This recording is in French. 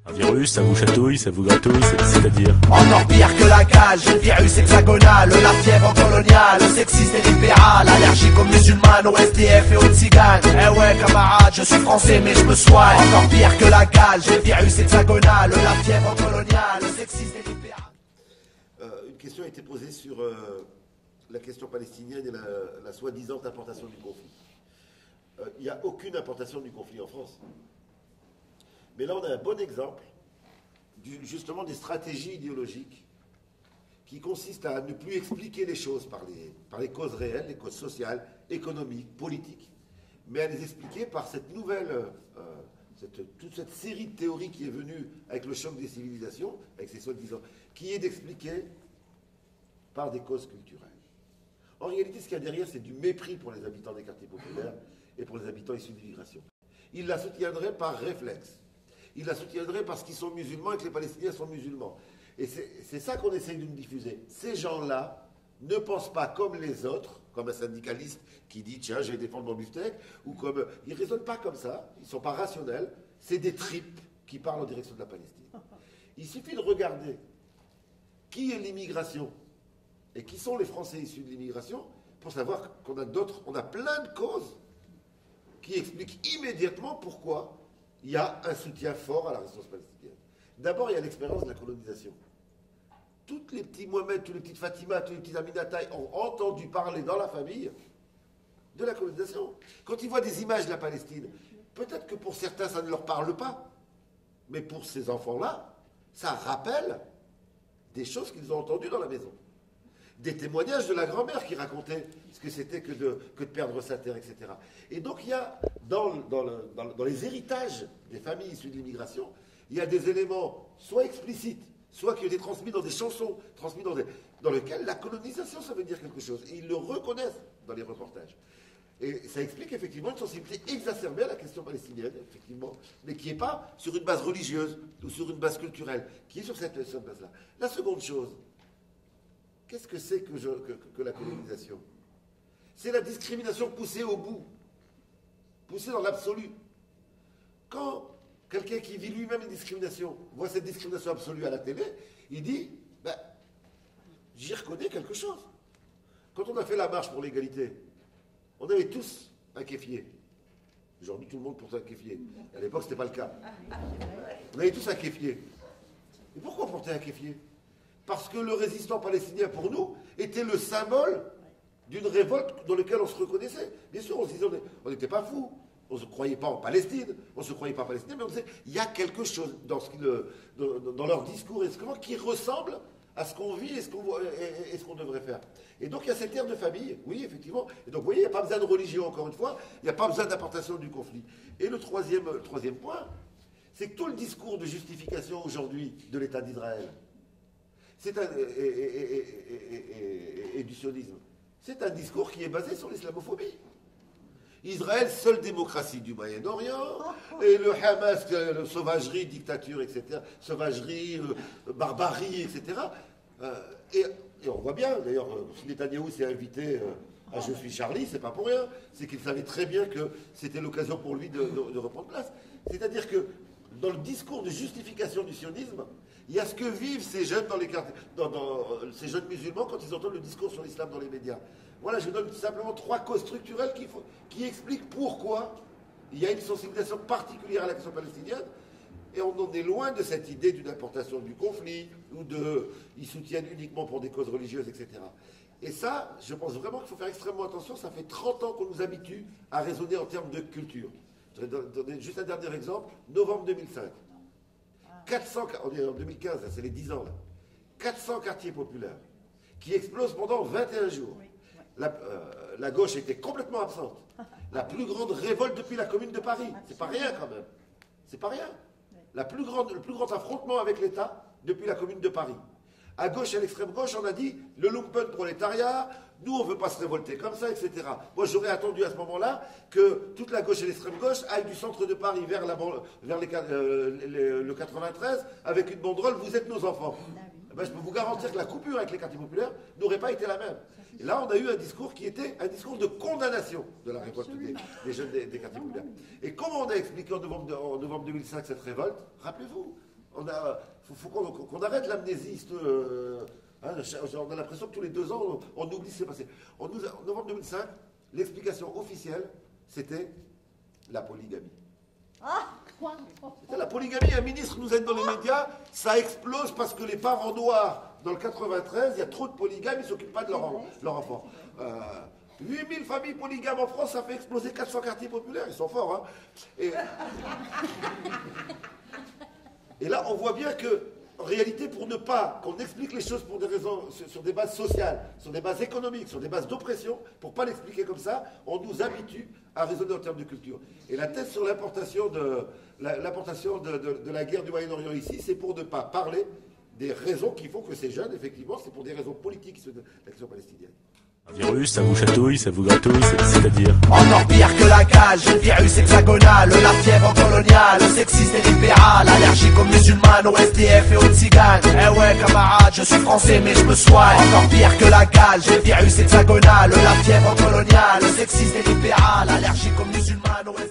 Un virus, ça vous chatouille, ça vous gratouille, c'est-à-dire... Encore pire que la cage, le virus hexagonal, la fièvre coloniale, sexiste et libérale, allergique aux musulmanes, aux SDF et aux tziganes. Eh ouais camarade, je suis français mais je me soigne. Encore pire que la cage, le virus hexagonal, la fièvre coloniale, sexiste et libérale. Une question a été posée sur la question palestinienne et la soi-disant importation du conflit. Il n'y a aucune importation du conflit en France. Mais là, on a un bon exemple, justement, des stratégies idéologiques qui consistent à ne plus expliquer les choses par les causes réelles, les causes sociales, économiques, politiques, mais à les expliquer par cette nouvelle, toute cette série de théories qui est venue avec le choc des civilisations, avec ces soi-disant, qui est d'expliquer par des causes culturelles. En réalité, ce qu'il y a derrière, c'est du mépris pour les habitants des quartiers populaires et pour les habitants issus de l'immigration. Ils la soutiendraient par réflexe. Ils la soutiendraient parce qu'ils sont musulmans et que les Palestiniens sont musulmans. Et c'est ça qu'on essaye de nous diffuser. Ces gens-là ne pensent pas comme les autres, comme un syndicaliste qui dit « tiens, je vais défendre mon beefsteak », ou comme... Ils ne raisonnent pas comme ça, ils ne sont pas rationnels, c'est des tripes qui parlent en direction de la Palestine. Il suffit de regarder qui est l'immigration et qui sont les Français issus de l'immigration pour savoir qu'on a d'autres, on a plein de causes qui expliquent immédiatement pourquoi il y a un soutien fort à la résistance palestinienne. D'abord, il y a l'expérience de la colonisation. Tous les petits Mohamed, tous les petites Fatima, tous les petits Aminataï ont entendu parler dans la famille de la colonisation. Quand ils voient des images de la Palestine, peut-être que pour certains, ça ne leur parle pas, mais pour ces enfants-là, ça rappelle des choses qu'ils ont entendues dans la maison. Des témoignages de la grand-mère qui racontait ce que c'était que de perdre sa terre, etc. Et donc il y a, dans les héritages des familles issues de l'immigration, il y a des éléments soit explicites, soit qui ont été transmis dans des chansons, transmis dans lesquelles la colonisation, ça veut dire quelque chose. Et ils le reconnaissent dans les reportages. Et ça explique effectivement une sensibilité exacerbée à la question palestinienne, effectivement, mais qui n'est pas sur une base religieuse ou sur une base culturelle, qui est sur cette base-là. La seconde chose, qu'est-ce que c'est que la colonisation? C'est la discrimination poussée au bout, poussée dans l'absolu. Quand quelqu'un qui vit lui-même une discrimination voit cette discrimination absolue à la télé, il dit ben, j'y reconnais quelque chose. Quand on a fait la marche pour l'égalité, on avait tous un kéfier. Aujourd'hui, tout le monde porte un kéfier. À l'époque, ce n'était pas le cas. On avait tous un kéfier. Et pourquoi porter un kéfier? Parce que le résistant palestinien, pour nous, était le symbole d'une révolte dans laquelle on se reconnaissait. Bien sûr, on se disait, on n'était pas fous. On ne se croyait pas en Palestine, on ne se croyait pas palestinien, mais on disait, il y a quelque chose dans leur discours qui ressemble à ce qu'on vit et ce qu'on devrait faire. Et donc, il y a cette ère de famille, oui, effectivement. Et donc, vous voyez, il n'y a pas besoin de religion, encore une fois, il n'y a pas besoin d'importation du conflit. Et le troisième point, c'est que tout le discours de justification aujourd'hui de l'État d'Israël, et du sionisme, c'est un discours qui est basé sur l'islamophobie. Israël, seule démocratie du Moyen-Orient, et le Hamas, sauvagerie, dictature, etc., sauvagerie, barbarie, etc. Et on voit bien, d'ailleurs, si Netanyahou s'est invité à Je suis Charlie, c'est pas pour rien, c'est qu'il savait très bien que c'était l'occasion pour lui de reprendre place. C'est-à-dire que dans le discours de justification du sionisme, il y a ce que vivent ces jeunes ces jeunes musulmans quand ils entendent le discours sur l'islam dans les médias. Voilà, je donne simplement 3 causes structurelles qui expliquent pourquoi il y a une sensibilisation particulière à la question palestinienne, et on en est loin de cette idée d'une importation du conflit, ou ils soutiennent uniquement pour des causes religieuses, etc. Et ça, je pense vraiment qu'il faut faire extrêmement attention, ça fait 30 ans qu'on nous habitue à raisonner en termes de culture. Je vais donner juste un dernier exemple, novembre 2005. 400, on est en 2015, c'est les 10 ans là. 400 quartiers populaires qui explosent pendant 21 jours. La gauche était complètement absente. La plus grande révolte depuis la Commune de Paris. C'est pas rien quand même. C'est pas rien. Le plus grand affrontement avec l'État depuis la Commune de Paris. À gauche et à l'extrême gauche, on a dit le lumpen prolétariat, nous on ne veut pas se révolter comme ça, etc. Moi j'aurais attendu à ce moment-là que toute la gauche et l'extrême gauche aillent du centre de Paris vers le 93 avec une banderole, vous êtes nos enfants. Ben, je peux vous garantir que la coupure avec les quartiers populaires n'aurait pas été la même. Et là, on a eu un discours qui était un discours de condamnation de la révolte des jeunes des quartiers populaires. Et comment on a expliqué en novembre 2005 cette révolte? Rappelez-vous, Faut qu'on arrête l'amnésiste. Hein, on a l'impression que tous les 2 ans, on oublie ce qui s'est passé. En novembre 2005, l'explication officielle, c'était la polygamie. C'était la polygamie. Un ministre nous aide dans les médias, ça explose parce que les parents noirs, dans le 93, il y a trop de polygames, ils ne s'occupent pas de leur enfant. 8000 familles polygames en France, ça fait exploser 400 quartiers populaires, ils sont forts. Hein. Et là, on voit bien que, en réalité, pour ne pas qu'on explique les choses pour des raisons, sur des bases sociales, sur des bases économiques, sur des bases d'oppression, pour ne pas l'expliquer comme ça, on nous habitue à raisonner en termes de culture. Et la thèse sur l'importation de la guerre du Moyen-Orient ici, c'est pour ne pas parler des raisons qui font que ces jeunes, effectivement, c'est pour des raisons politiques qui sont de la question palestinienne. Un virus, ça vous chatouille, ça vous gratouille, c'est-à-dire Encore pire que la cage, le virus hexagonal, la fièvre coloniale, sexiste et libéral, allergique aux musulmanes, aux SDF et aux tziganes. Eh ouais camarade, je suis français mais je me soigne. Encore pire que la cage, le virus hexagonal, la fièvre coloniale, sexiste et libéral, allergique aux musulmanes, aux SDF.